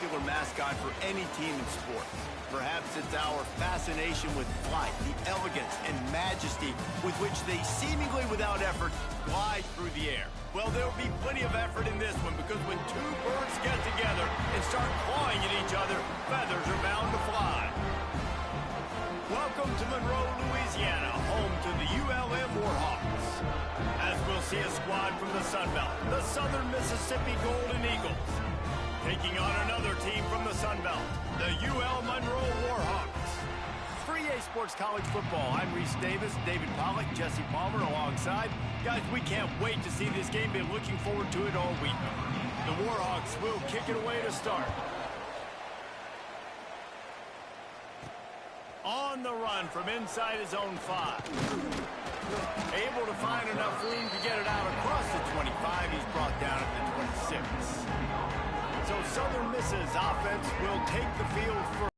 popular mascot for any team in sports. Perhaps it's our fascination with flight, the elegance and majesty with which they seemingly without effort glide through the air. Well, there'll be plenty of effort in this one because when two birds get together and start clawing at each other, feathers are bound to fly. Welcome to Monroe, Louisiana, home to the ULM Warhawks. As we'll see a squad from the Sun Belt, the Southern Mississippi Golden Eagles, taking on another team from the Sun Belt, the UL Monroe Warhawks. 3A Sports College Football. I'm Reese Davis, David Pollack, Jesse Palmer alongside. Guys, we can't wait to see this game. Been looking forward to it all week. The Warhawks will kick it away to start. On the run from inside his own 5. Able to find enough room to get it out across the 25. He's brought down at the 26. So Southern Miss's offense will take the field first.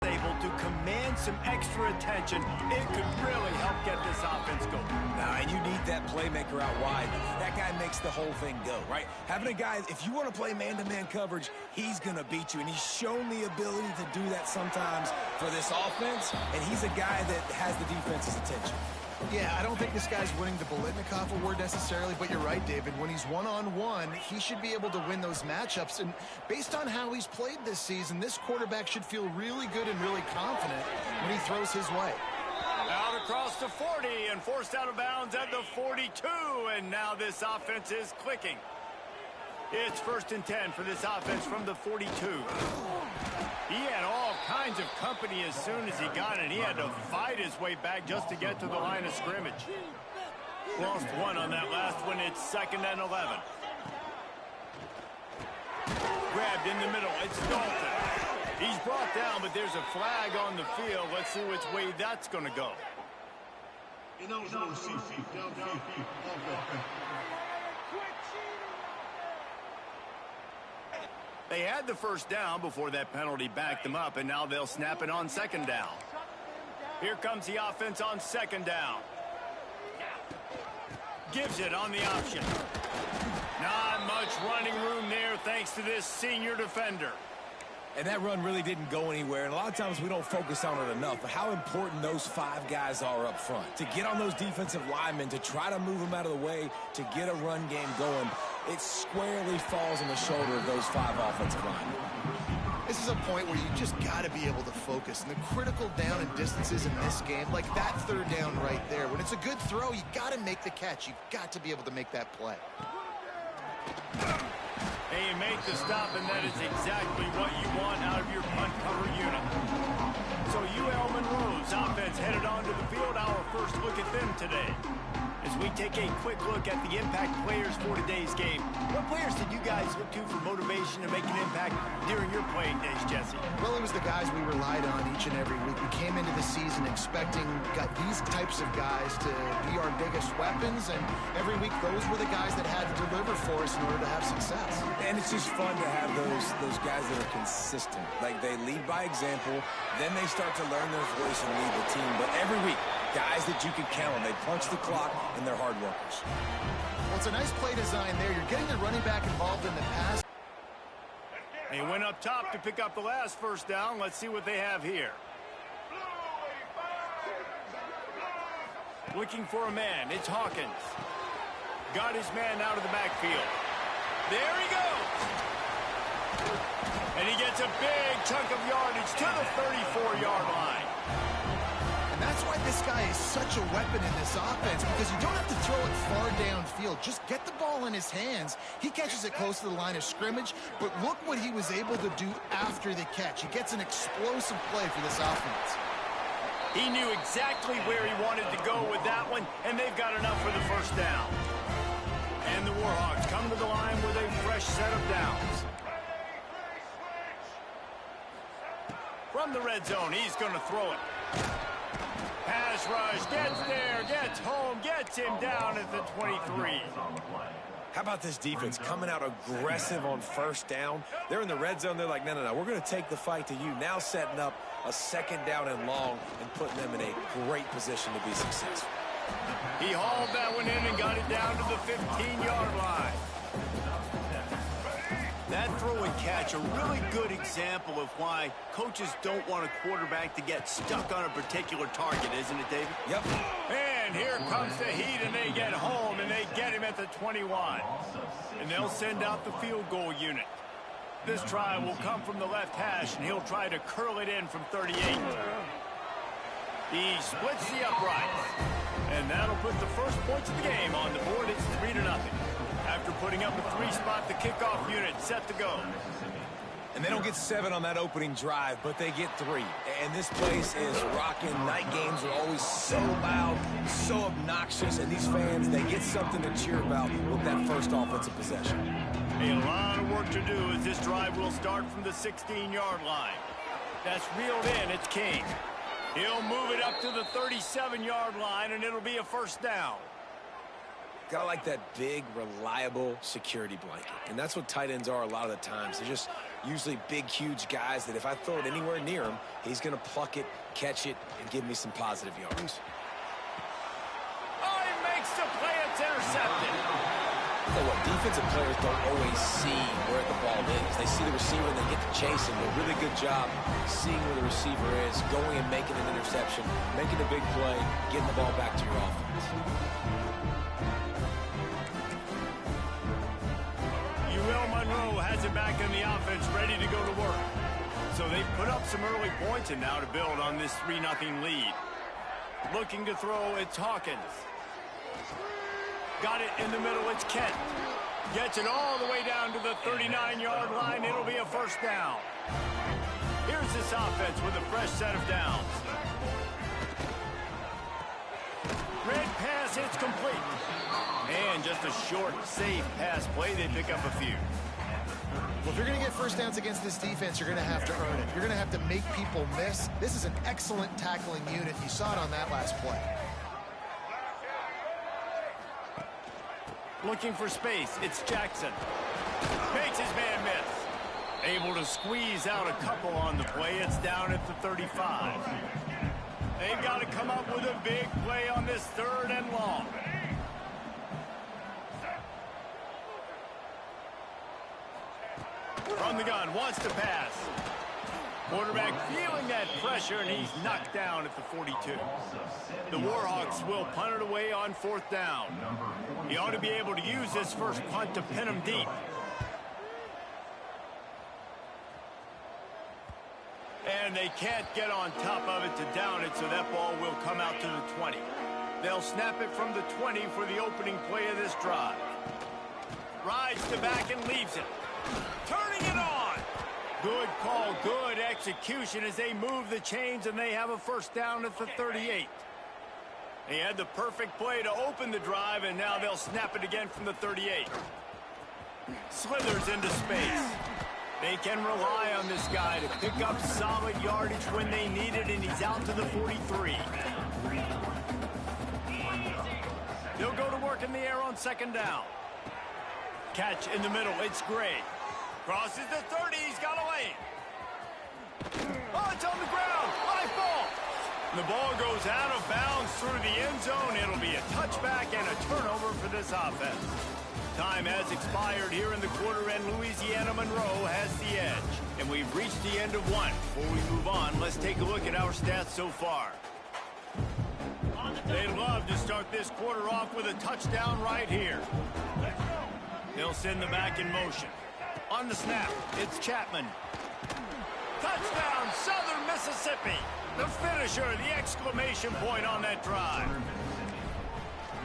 Able to command some extra attention. It could really help get this offense going. Nah, and you need that playmaker out wide. That guy makes the whole thing go, right? Having a guy, if you want to play man-to-man coverage, he's going to beat you. And he's shown the ability to do that sometimes for this offense. And he's a guy that has the defense's attention. Yeah, I don't think this guy's winning the Biletnikoff award necessarily, but you're right, David. When he's one-on-one, he should be able to win those matchups. And based on how he's played this season, this quarterback should feel really good and really confident when he throws his way. Out across the 40 and forced out of bounds at the 42. And now this offense is clicking. It's 1st and 10 for this offense from the 42. He had all kinds of company as soon as he got it. He had to fight his way back just to get to the line of scrimmage. Lost one on that last one. It's 2nd and 11. Grabbed in the middle. It's Dalton. He's brought down, but there's a flag on the field. Let's see which way that's going to go. They had the 1st down before that penalty backed them up, and now they'll snap it on 2nd down. Here comes the offense on 2nd down. Gives it on the option. Not much running room there thanks to this senior defender. And that run really didn't go anywhere, and a lot of times we don't focus on it enough, but how important those 5 guys are up front. To get on those defensive linemen, to try to move them out of the way, to get a run game going, it squarely falls on the shoulder of those 5 offensive linemen. This is a point where you just got to be able to focus. And the critical down and distances in this game, like that 3rd down right there, when it's a good throw, you got to make the catch. You've got to be able to make that play. They make the stop, and that is exactly what you want out of your punt cover unit. So UL Monroe's offense headed onto the field. Our first look at them today. As we take a quick look at the impact players for today's game, what players did you guys look to for motivation to make an impact during your playing days, Jesse? Well, it was the guys we relied on each and every week. We came into the season expecting these types of guys to be our biggest weapons, and every week those were the guys that had to deliver for us in order to have success. And it's just fun to have those guys that are consistent. Like, they lead by example, then they start to learn their voice and lead the team. But every week, guys that you can count on. They punch the clock, and they're hard workers. Well, it's a nice play design there. You're getting the running back involved in the pass. They went up top to pick up the last 1st down. Let's see what they have here. Looking for a man. It's Hawkins. Got his man out of the backfield. There he goes. And he gets a big chunk of yardage to the 34-yard line. That's why this guy is such a weapon in this offense, because you don't have to throw it far downfield. Just get the ball in his hands. He catches it close to the line of scrimmage, but look what he was able to do after the catch. He gets an explosive play for this offense. He knew exactly where he wanted to go with that one, and they've got enough for the 1st down. And the Warhawks come to the line with a fresh set of downs. From the red zone, he's going to throw it. Pass rush, gets there, gets home, gets him down at the 23. How about this defense coming out aggressive on 1st down? They're in the red zone. They're like, no, we're going to take the fight to you. Now setting up a 2nd down and long and putting them in a great position to be successful. He hauled that one in and got it down to the 15-yard line. That throw and catch, a really good example of why coaches don't want a quarterback to get stuck on a particular target, isn't it, David? Yep. And here comes the Heat, and they get home, and they get him at the 21. And they'll send out the field goal unit. This try will come from the left hash, and he'll try to curl it in from 38. He splits the uprights. And that'll put the first points of the game on the board. It's 3-0. After putting up a 3-spot, the kickoff unit set to go. And they don't get 7 on that opening drive, but they get 3. And this place is rocking. Night games are always so loud, so obnoxious, and these fans, they get something to cheer about with that first offensive possession. A lot of work to do as this drive will start from the 16-yard line. That's reeled in. It's King. He'll move it up to the 37-yard line, and it'll be a first down. Gotta like that big, reliable security blanket. And that's what tight ends are a lot of the times. They're just usually big, huge guys that if I throw it anywhere near him, he's going to pluck it, catch it, and give me some positive yards. Oh, he makes the play. It's intercepted. So what, defensive players don't always see where the ball is. They see the receiver and they get to chase him. A really good job seeing where the receiver is, going and making an interception, making a big play, getting the ball back to your offense. UL Monroe has it back in the offense, ready to go to work. So they've put up some early points and now to build on this 3-0 lead. Looking to throw, it's Hawkins. Got it in the middle, it's Kent. Gets it all the way down to the 39-yard line. It'll be a first down. Here's this offense with a fresh set of downs. Red pass, it's complete. And just a short, safe pass play. They pick up a few. Well, if you're going to get first downs against this defense, you're going to have to earn it. You're going to have to make people miss. This is an excellent tackling unit. You saw it on that last play. Looking for space, it's Jackson. Makes his man miss. Able to squeeze out a couple on the play. It's down at the 35. They've got to come up with a big play on this 3rd and long. From the gun, wants to pass. Quarterback feeling that pressure, and he's knocked down at the 42. The Warhawks will punt it away on 4th down. He ought to be able to use this first punt to pin him deep. And they can't get on top of it to down it, so that ball will come out to the 20. They'll snap it from the 20 for the opening play of this drive. Rides the back and leaves it. Turning it on. Good call, good execution as they move the chains, and they have a first down at the 38. They had the perfect play to open the drive, and now they'll snap it again from the 38. Slithers into space. They can rely on this guy to pick up solid yardage when they need it, and he's out to the 43. They'll go to work in the air on 2nd down. Catch in the middle, it's Gray. Crosses the 30, he's got away. Oh, it's on the ground, high ball. The ball goes out of bounds through the end zone. It'll be a touchback and a turnover for this offense. Time has expired here in the quarter, and Louisiana Monroe has the edge. And we've reached the end of one. Before we move on, let's take a look at our stats so far. They'd love to start this quarter off with a touchdown right here. They'll send the back in motion. On the snap, it's Chapman. Touchdown, Southern Mississippi. The finisher, the exclamation point on that drive.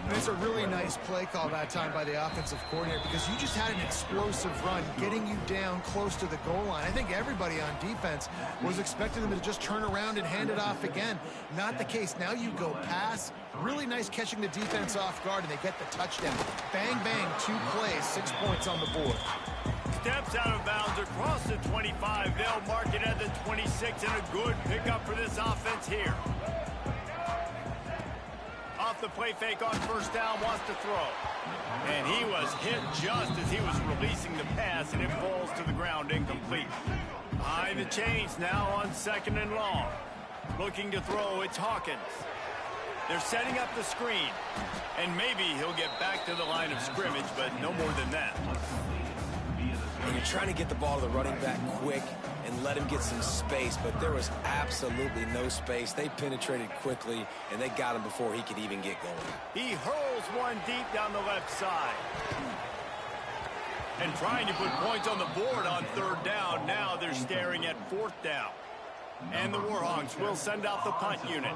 And it's a really nice play call that time by the offensive coordinator because you just had an explosive run getting you down close to the goal line. I think everybody on defense was expecting them to just turn around and hand it off again. Not the case. Now you go pass. Really nice catching the defense off guard, and they get the touchdown. Bang, bang, 2 plays, 6 points on the board. Steps out of bounds across the 25. They'll mark it at the 26, and a good pickup for this offense here. Off the play fake on 1st down, wants to throw. And he was hit just as he was releasing the pass, and it falls to the ground incomplete. Behind the chains now on 2nd and long. Looking to throw, it's Hawkins. They're setting up the screen. And maybe he'll get back to the line of scrimmage, but no more than that. and you're trying to get the ball to the running back quick and let him get some space, but there was absolutely no space. They penetrated quickly, and they got him before he could even get going. He hurls one deep down the left side. And trying to put points on the board on third down. Now they're staring at fourth down. And the Warhawks will send out the punt unit.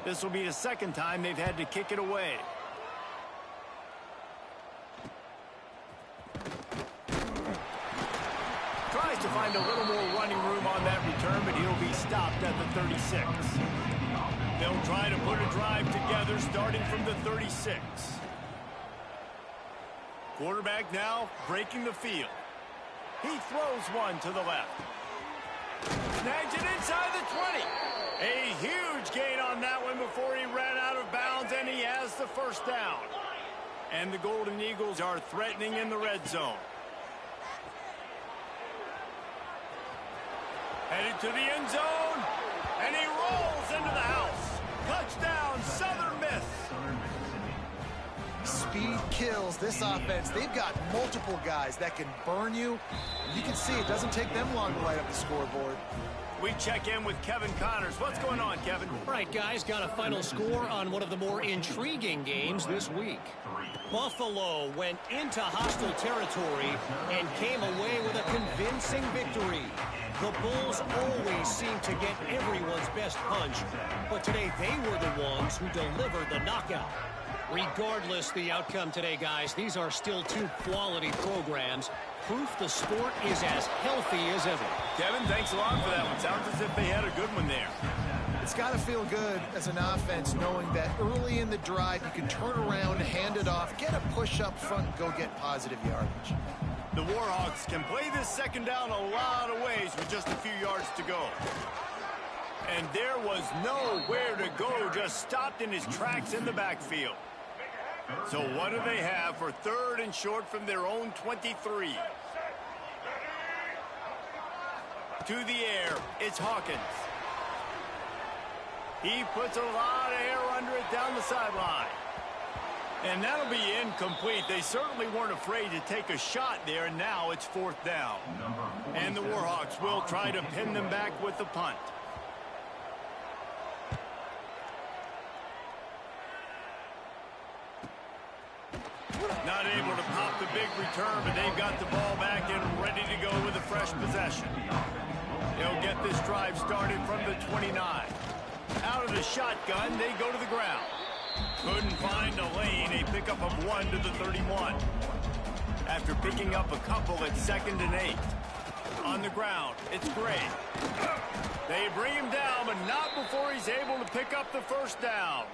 This will be the second time they've had to kick it away. Tries to find a little more running room on that return, but he'll be stopped at the 36. They'll try to put a drive together starting from the 36. Quarterback now breaking the field. He throws one to the left. Snags it inside the 20. A huge gain on that one before he ran out of bounds, and he has the first down. And the Golden Eagles are threatening in the red zone. Headed to the end zone, and he rolls into the house. Touchdown, Southern Miss. Speed kills this offense. They've got multiple guys that can burn you. You can see it doesn't take them long to light up the scoreboard. We check in with Kevin Connors. What's going on, Kevin? All right, guys, got a final score on one of the more intriguing games this week. Buffalo went into hostile territory and came away with a convincing victory. The Bulls always seem to get everyone's best punch, but today they were the ones who delivered the knockout. Regardless the outcome today, guys, these are still two quality programs. Proof the sport is as healthy as ever. Kevin, thanks a lot for that one. Sounds as if they had a good one there. It's got to feel good as an offense knowing that early in the drive you can turn around, hand it off, get a push up front, and go get positive yardage. The Warhawks can play this second down a lot of ways with just a few yards to go. And there was nowhere to go, just stopped in his tracks in the backfield. So what do they have for third and short from their own 23? To the air, it's Hawkins. He puts a lot of air under it down the sideline. And that'll be incomplete. They certainly weren't afraid to take a shot there, and now it's fourth down. And the Warhawks will try to pin them back with the punt. Not able to pop the big return, but they've got the ball back and ready to go with a fresh possession. They'll get this drive started from the 29. Out of the shotgun, they go to the ground. Couldn't find a lane. A pickup of 1 to the 31. After picking up a couple at 2nd and 8. On the ground, it's Gray. They bring him down, but not before he's able to pick up the first down.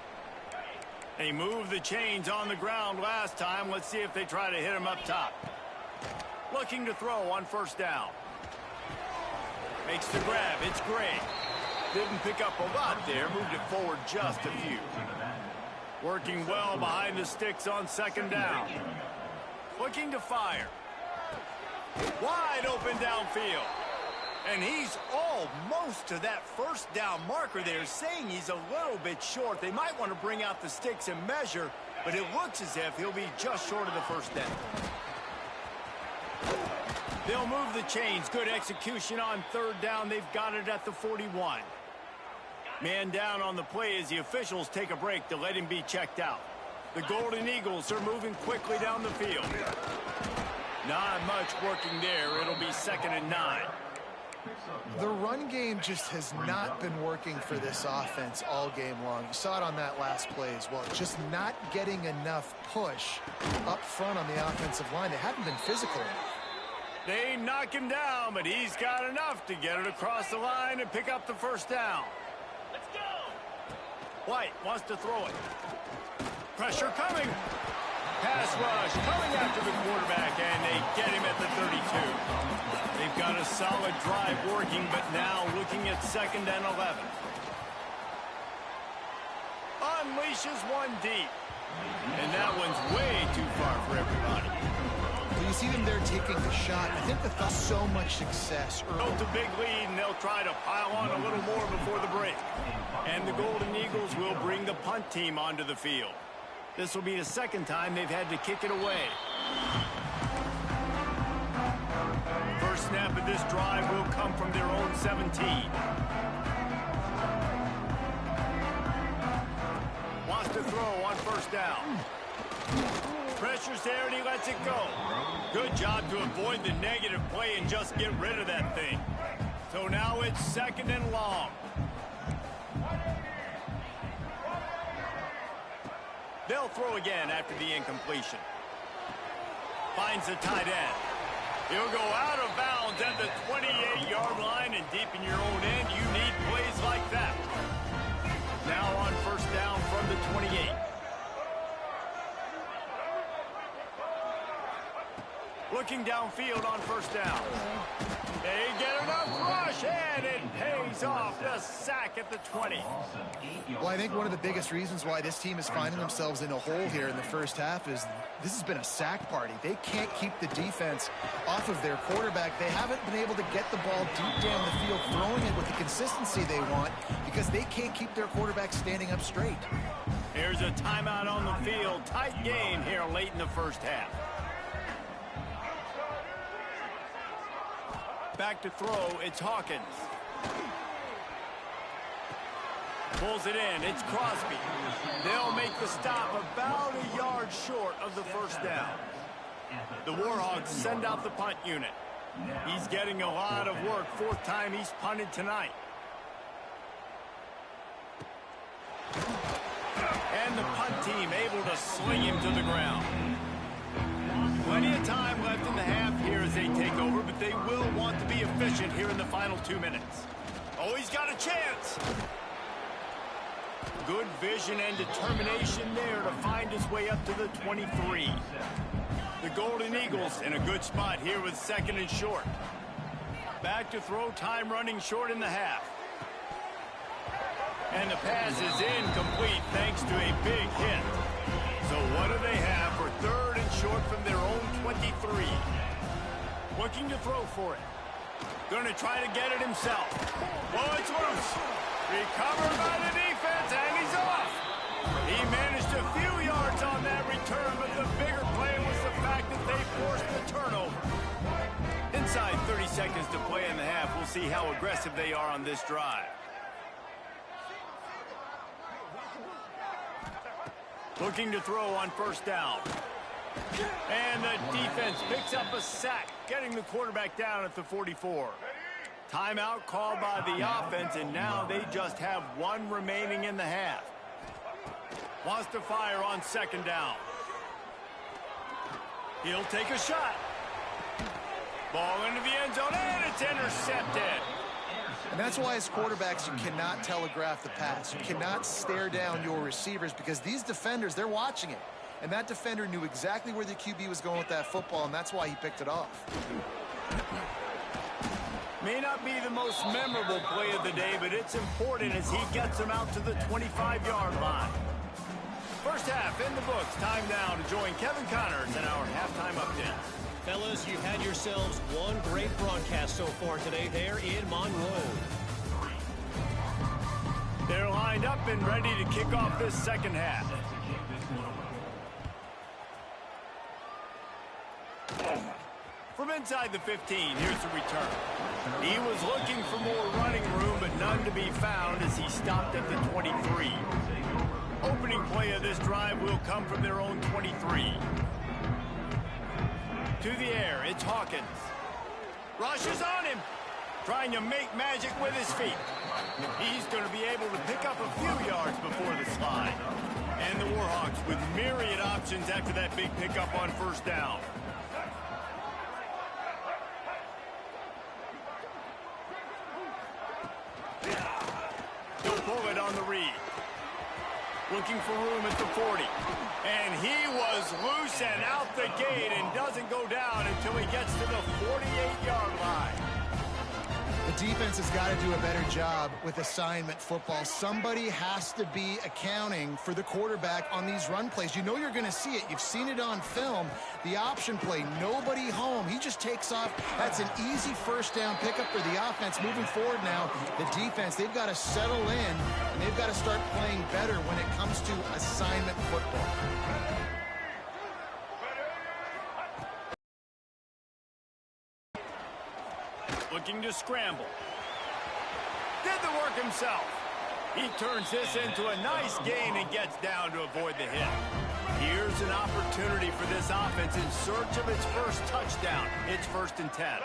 They moved the chains on the ground last time. Let's see if they try to hit him up top. Looking to throw on first down. Makes the grab. It's Gray. Didn't pick up a lot there. Moved it forward just a few. Working well behind the sticks on second down. Looking to fire. Wide open downfield. And he's almost to that first down marker there, saying he's a little bit short. They might want to bring out the sticks and measure, but it looks as if he'll be just short of the first down. They'll move the chains. Good execution on third down. They've got it at the 41. Man down on the play as the officials take a break to let him be checked out. The Golden Eagles are moving quickly down the field. Not much working there. It'll be 2nd and 9. The run game just has not been working for this offense all game long. You saw it on that last play as well. Just not getting enough push up front on the offensive line. They haven't been physical enough. They knock him down, but he's got enough to get it across the line and pick up the first down. Let's go! White wants to throw it. Pressure coming. Pass rush coming after the quarterback, and they get him at the 32. They've got a solid drive working, but now looking at 2nd and 11. Unleashes one deep. And that one's way too far for everybody. Well, you see them there taking the shot. I think the so much success early. Built a big lead, and they'll try to pile on a little more before the break. And the Golden Eagles will bring the punt team onto the field. This will be the second time they've had to kick it away. this drive will come from their own 17. Wants to throw on first down. Pressure's there and he lets it go. Good job to avoid the negative play and just get rid of that thing. So now it's 2nd and long. They'll throw again after the incompletion. Finds the tight end. He'll go out of bounds at the 28-yard line, and deep in your own end, you need plays like that. Now on first down from the 28. Looking downfield on first down. They get enough rush, and it pays off. The sack at the 20. Well, I think one of the biggest reasons why this team is finding themselves in a hole here in the first half is this has been a sack party. They can't keep the defense off of their quarterback. They haven't been able to get the ball deep down the field, throwing it with the consistency they want because they can't keep their quarterback standing up straight. Here's a timeout on the field. Tight game here late in the first half. Back to throw, it's Hawkins. Pulls it in, it's Crosby. They'll make the stop about a yard short of the first down. The Warhawks send out the punt unit. He's getting a lot of work, 4th time he's punted tonight. And the punt team able to sling him to the ground. Plenty of time left in the half here as they take over, but they will want to be efficient here in the final 2 minutes. Oh, he's got a chance. Good vision and determination there to find his way up to the 23. The Golden Eagles in a good spot here with 2nd and short. Back to throw, time running short in the half. And the pass is incomplete thanks to a big hit. So what do they have for 3rd and short from their own 23? Looking to throw for it. Going to try to get it himself. Oh, it's loose. Recovered by the defense, and he's off. He managed a few yards on that return, but the bigger play was the fact that they forced the turnover. Inside 30 seconds to play in the half. We'll see how aggressive they are on this drive. Looking to throw on first down. And the defense picks up a sack, getting the quarterback down at the 44. Timeout called by the offense, and now they just have 1 remaining in the half. Wants to fire on 2nd down. He'll take a shot. Ball into the end zone, and it's intercepted. And that's why as quarterbacks, you cannot telegraph the pass. You cannot stare down your receivers because these defenders, they're watching it. And that defender knew exactly where the QB was going with that football, and that's why he picked it off. May not be the most memorable play of the day, but it's important as he gets them out to the 25-yard line. First half in the books. Time now to join Kevin Connors in our halftime update. Fellas, you've had yourselves one great broadcast so far today there in Monroe. They're lined up and ready to kick off this second half. From inside the 15, here's the return. He was looking for more running room, but none to be found as he stopped at the 23. Opening play of this drive will come from their own 23. To the air, it's Hawkins. Rushes on him, trying to make magic with his feet. He's going to be able to pick up a few yards before the slide. And the Warhawks with myriad options after that big pickup on first down. He'll pull it on the read. Looking for room at the 40. And he was loose and out the gate and doesn't go down until he gets to the 48-yard line. The defense has got to do a better job with assignment football. Somebody has to be accounting for the quarterback on these run plays. You know you're going to see it. You've seen it on film. The option play, nobody home. He just takes off. That's an easy first down pickup for the offense. Moving forward now, the defense, they've got to settle in, and they've got to start playing better when it comes to assignment football. looking to scramble. Did the work himself. He turns this into a nice gain and gets down to avoid the hit. Here's an opportunity for this offense in search of its first touchdown. It's 1st and 10.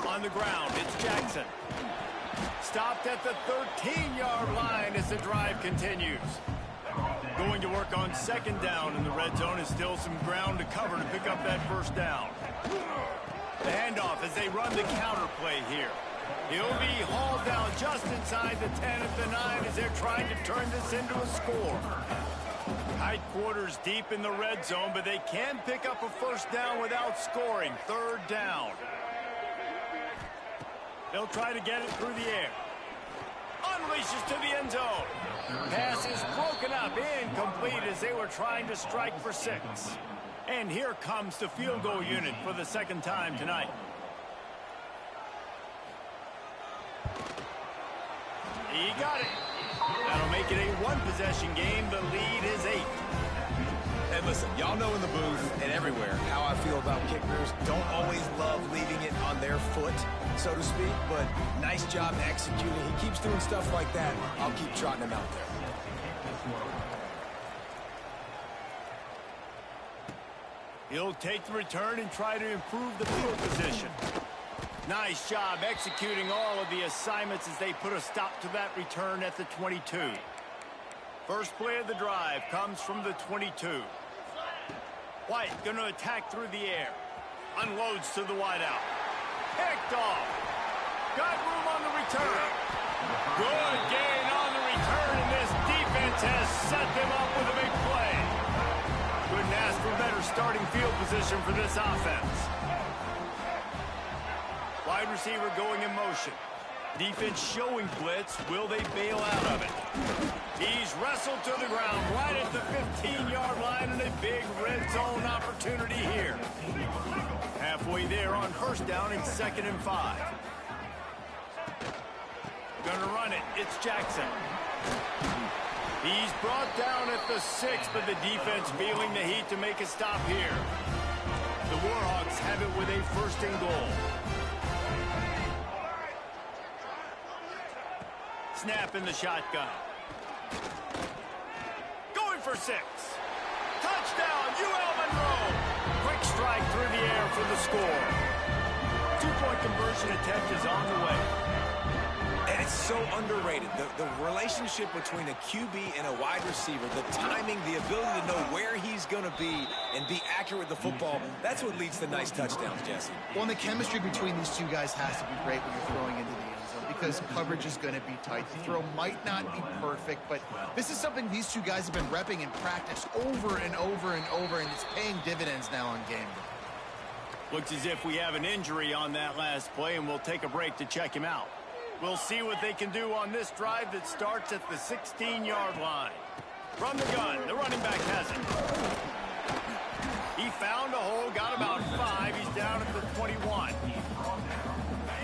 On the ground, it's Jackson. Stopped at the 13-yard line as the drive continues. Going to work on 2nd down in the red zone is still some ground to cover to pick up that 1st down. The handoff as they run the counter play here. He'll be hauled down just inside the 10 at the 9 as they're trying to turn this into a score. Tight quarters deep in the red zone, but they can pick up a 1st down without scoring. 3rd down. They'll try to get it through the air. Unleashes to the end zone. Pass is broken up, incomplete as they were trying to strike for 6. And here comes the field goal unit for the 2nd time tonight. He got it. That'll make it a 1-possession game. The lead is 8. And listen, y'all know in the booth and everywhere how I feel about kickers. Don't always love leaving it on their foot, so to speak, but nice job executing. He keeps doing stuff like that. I'll keep trotting him out there. He'll take the return and try to improve the field position. Nice job executing all of the assignments as they put a stop to that return at the 22. First play of the drive comes from the 22. White going to attack through the air. Unloads to the wideout. Picked off. Got room on the return. Good gain on the return, and this defense has set them up with a big play. Couldn't ask for better starting field position for this offense. Wide receiver going in motion. Defense showing blitz. Will they bail out of it? He's wrestled to the ground right at the 15-yard line, and a big red zone opportunity here. Halfway there on 1st down and 2nd and 5. Gonna run it. It's Jackson. He's brought down at the 6, but the defense feeling the heat to make a stop here. The Warhawks have it with a 1st and goal. Snap in the shotgun. Going for 6. Touchdown, UL Monroe. Quick strike through the air for the score. 2-point conversion attempt is on the way. And it's so underrated. The relationship between a QB and a wide receiver, the timing, the ability to know where he's going to be and be accurate with the football, that's what leads to nice touchdowns, Jesse. Well, and the chemistry between these two guys has to be great when you're throwing into the end zone because coverage is going to be tight. The throw might not be perfect, but this is something these two guys have been repping in practice over and over and over, and it's paying dividends now on game day. Looks as if we have an injury on that last play, and we'll take a break to check him out. We'll see what they can do on this drive that starts at the 16-yard line. From the gun, the running back has it. He found a hole, got about 5. He's down at the 21.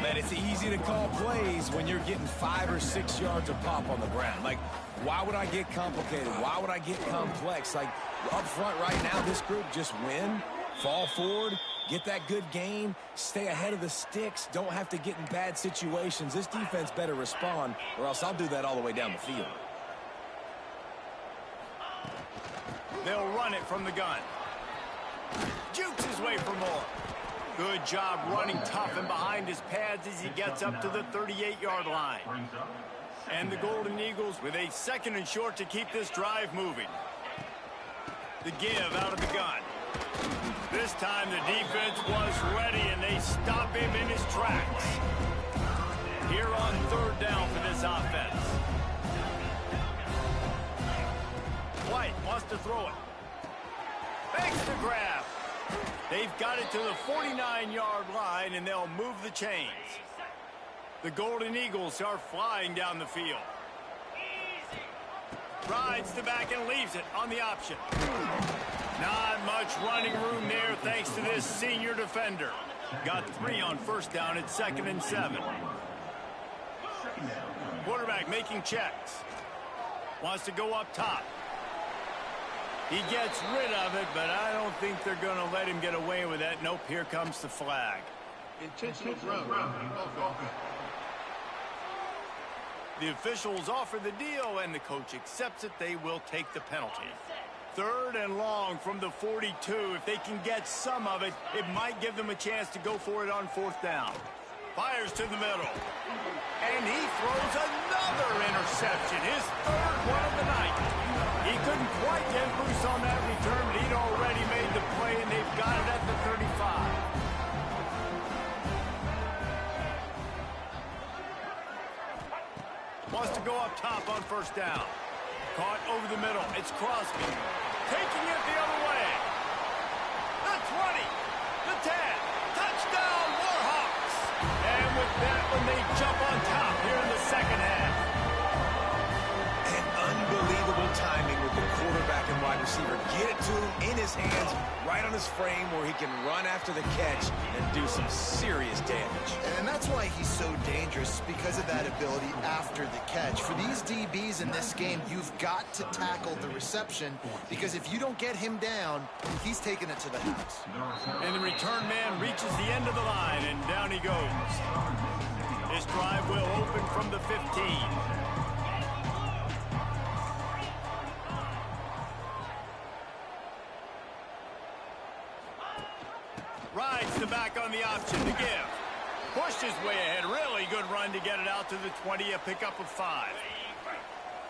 Man, it's easy to call plays when you're getting 5 or 6 yards of pop on the ground. Like, why would I get complicated? Why would I get complex? Like, up front right now, this group just win, fall forward, get that good gain, stay ahead of the sticks, don't have to get in bad situations. This defense better respond, or else I'll do that all the way down the field. They'll run it from the gun. Jukes his way for more. Good job running tough and behind his pads as he gets up to the 38-yard line. And the Golden Eagles with a 2nd and short to keep this drive moving. The give out of the gun. This time the defense was ready, and they stop him in his tracks. Here on 3rd down for this offense. White wants to throw it. Fakes the grab. They've got it to the 49-yard line, and they'll move the chains. The Golden Eagles are flying down the field. Rides the back and leaves it on the option. Not much running room there thanks to this senior defender. Got 3 on 1st down at 2nd and 7. Quarterback making checks. Wants to go up top. He gets rid of it, but I don't think they're going to let him get away with that. Nope, here comes the flag. Intentional ground. The officials offer the deal, and the coach accepts it. They will take the penalty. 3rd and long from the 42. If they can get some of it, it might give them a chance to go for it on 4th down. Fires to the middle. And he throws another interception, his 3rd one of the night. He couldn't quite get loose on that return, but he'd already made the play, and they've got it at the 35. Wants to go up top on 1st down. Caught over the middle. It's Crosby. Taking it the other way. The 20. The 10. Touchdown, Warhawks. And with that one, they jump on top here in the 2nd half. And unbelievable timing with the quarterback and wide receiver. Get it to him in his hands, right on his frame where he can run after the catch and do some serious damage. And that's why he's so dangerous, because of that ability after the catch. For these DBs in this game, you've got to tackle the reception, because if you don't get him down, he's taking it to the house. And the return man reaches the end of the line, and down he goes. This drive will open from the 15. Rides the back on the option to give. Pushed his way ahead. Really good run to get it out to the 20. A pickup of 5.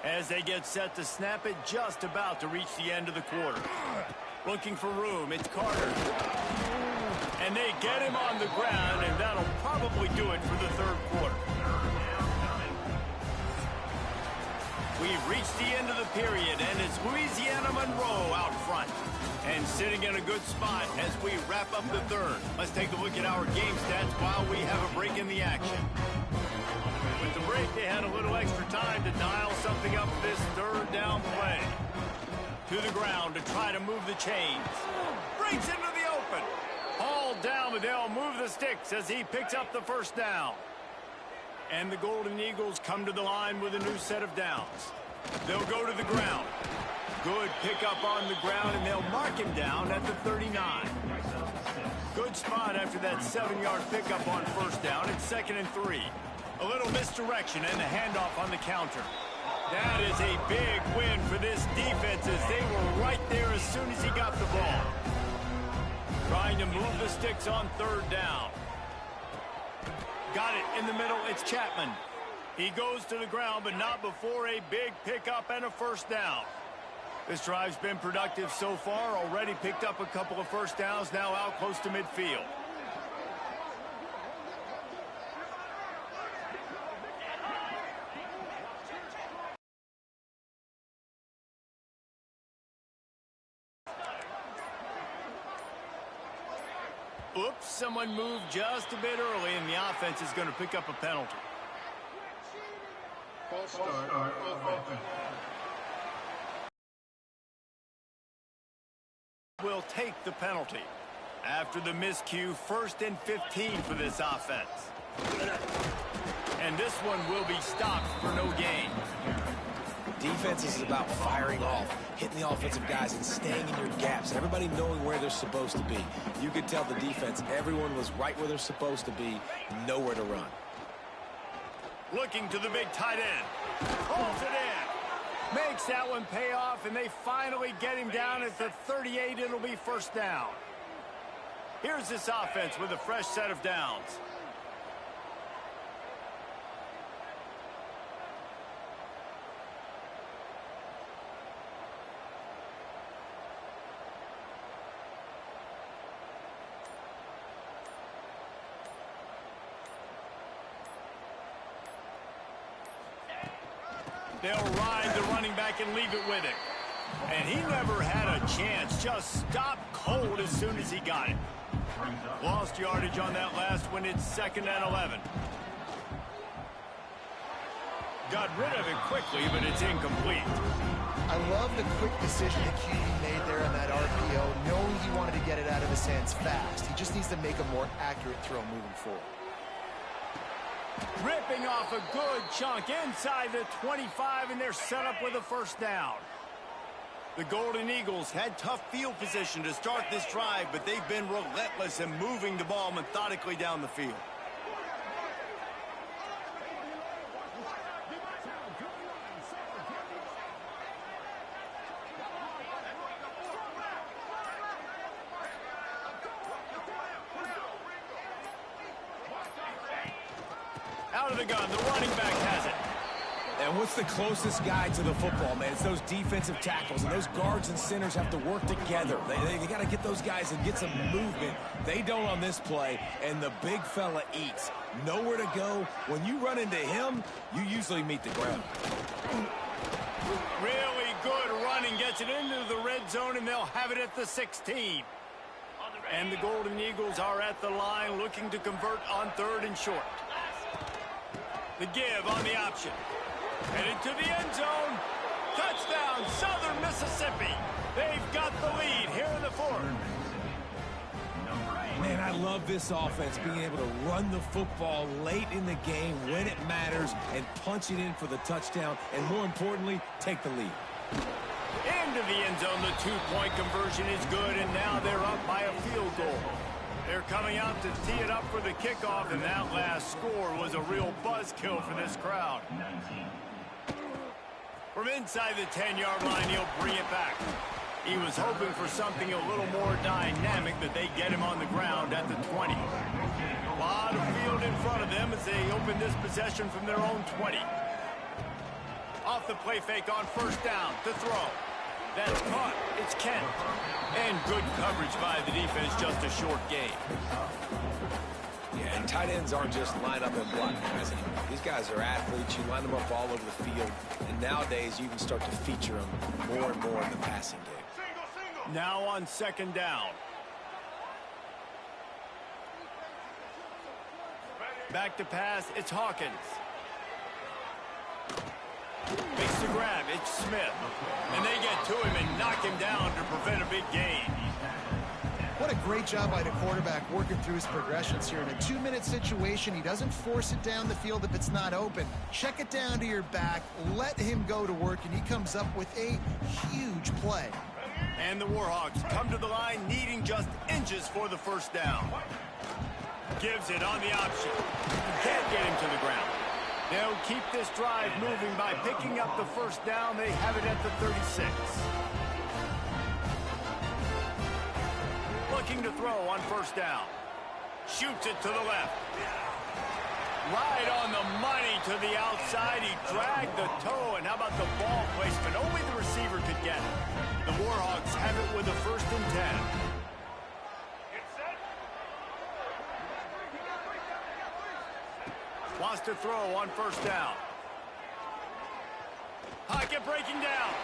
As they get set to snap it, just about to reach the end of the quarter. Looking for room. It's Carter. And they get him on the ground, and that'll probably do it for the 3rd quarter. We've reached the end of the period, and it's Louisiana Monroe out front. And sitting in a good spot as we wrap up the 3rd. Let's take a look at our game stats while we have a break in the action. With the break, they had a little extra time to dial something up for this 3rd down play. To the ground to try to move the chains. Breaks into the open. Hauled down, but they'll move the sticks as he picks up the 1st down. And the Golden Eagles come to the line with a new set of downs. They'll go to the ground. Good pickup on the ground, and they'll mark him down at the 39. Good spot after that 7-yard pickup on 1st down. It's 2nd and 3. A little misdirection and a handoff on the counter. That is a big win for this defense, as they were right there as soon as he got the ball. Trying to move the sticks on 3rd down. Got it in the middle. It's Chapman. He goes to the ground, but not before a big pickup and a 1st down. This drive's been productive so far. Already picked up a couple of 1st downs, now out close to midfield. Oops, someone moved just a bit early, and the offense is going to pick up a penalty. False start. Will take the penalty. After the miscue, 1st and 15 for this offense. And this one will be stopped for no gain. Defense is about firing off, hitting the offensive guys, and staying in your gaps. Everybody knowing where they're supposed to be. You could tell the defense, everyone was right where they're supposed to be, nowhere to run. Looking to the big tight end. Pulls it in. Makes that one pay off, and they finally get him down at the 38. It'll be 1st down. Here's this offense with a fresh set of downs. They'll ride the running back and leave it with him. And he never had a chance. Just stopped cold as soon as he got it. Lost yardage on that last one. It's 2nd and 11. Got rid of it quickly, but it's incomplete. I love the quick decision that QB made there on that RPO, knowing he wanted to get it out of his hands fast. He just needs to make a more accurate throw moving forward. Ripping off a good chunk inside the 25, and they're set up with a 1st down. The Golden Eagles had tough field position to start this drive, but they've been relentless in moving the ball methodically down the field. Out of the gun, the running back has it. And what's the closest guy to the football, man? It's those defensive tackles, and those guards and centers have to work together. They got to get those guys and get some movement. They don't on this play, and the big fella eats. Nowhere to go. When you run into him, you usually meet the ground. Really good running, gets it into the red zone, and they'll have it at the 16. And the Golden Eagles are at the line looking to convert on 3rd and short. The give on the option. Headed to the end zone. Touchdown, Southern Mississippi. They've got the lead here in the 4th. Man, I love this offense, being able to run the football late in the game when it matters and punch it in for the touchdown, and more importantly, take the lead. Into the end zone, the 2-point conversion is good, and now they're up by a field goal. They're coming out to tee it up for the kickoff, and that last score was a real buzzkill for this crowd. From inside the 10-yard line, he'll bring it back. He was hoping for something a little more dynamic, but they get him on the ground at the 20. A lot of field in front of them as they open this possession from their own 20. Off the play fake on 1st down to throw. That's caught. It's Kent. And good coverage by the defense, just a short gain. Yeah, and tight ends aren't just line up and block guys anymore. These guys are athletes. You line them up all over the field. And nowadays, you can start to feature them more and more in the passing game. Now on 2nd down. Back to pass, it's Hawkins. Makes the grab, it's Smith. And they get to him and knock him down to prevent a big gain. What a great job by the quarterback working through his progressions here. In a 2-minute situation, he doesn't force it down the field if it's not open. Check it down to your back, let him go to work, and he comes up with a huge play. And the Warhawks come to the line needing just inches for the 1st down. Gives it on the option. Can't get him to the ground. They'll keep this drive moving by picking up the 1st down. They have it at the 36. Looking to throw on 1st down. Shoots it to the left. Right on the money to the outside. He dragged the toe, and how about the ball placement? Only the receiver could get it. The Warhawks have it with a 1st and 10. Wants to throw on 1st down. Pocket breaking down.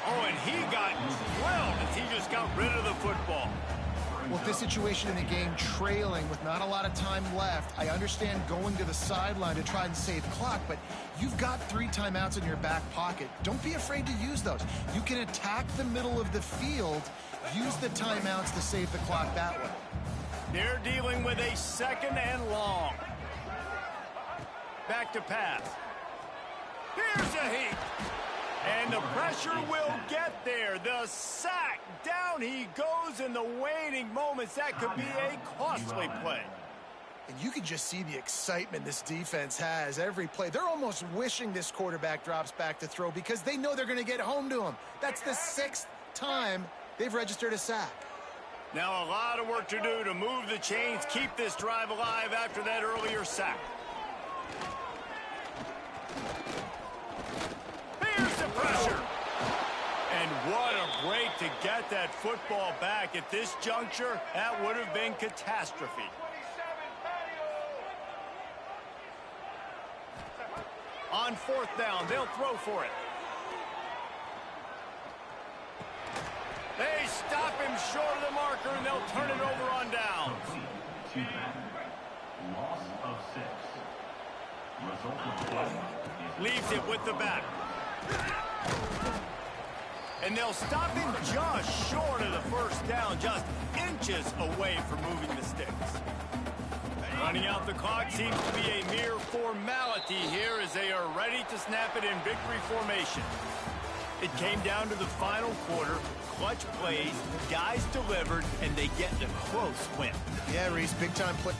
Oh, and he got drilled as he just got rid of the football. With this situation in the game, trailing with not a lot of time left, I understand going to the sideline to try and save clock, but you've got 3 timeouts in your back pocket. Don't be afraid to use those. You can attack the middle of the field, use the timeouts to save the clock that way. They're dealing with a 2nd and long. Back to pass. Here's a heat. And the pressure will get there. The sack. Down he goes in the waning moments. That could be a costly play. And you can just see the excitement this defense has every play. They're almost wishing this quarterback drops back to throw because they know they're going to get home to him. That's the 6th time they've registered a sack. Now a lot of work to do to move the chains, keep this drive alive after that earlier sack. Here's the pressure. And what a break to get that football back. At this juncture, that would have been catastrophe. On 4th down, they'll throw for it. They stop him short of the marker, and they'll turn it over on downs. Loss of 6. Result of play. Leaves it with the back. And they'll stop him just short of the 1st down, just inches away from moving the sticks. Running out the clock seems to be a mere formality here as they are ready to snap it in victory formation. It came down to the final quarter. Clutch plays, guys delivered, and they get a close win. Yeah, Reese, big-time play.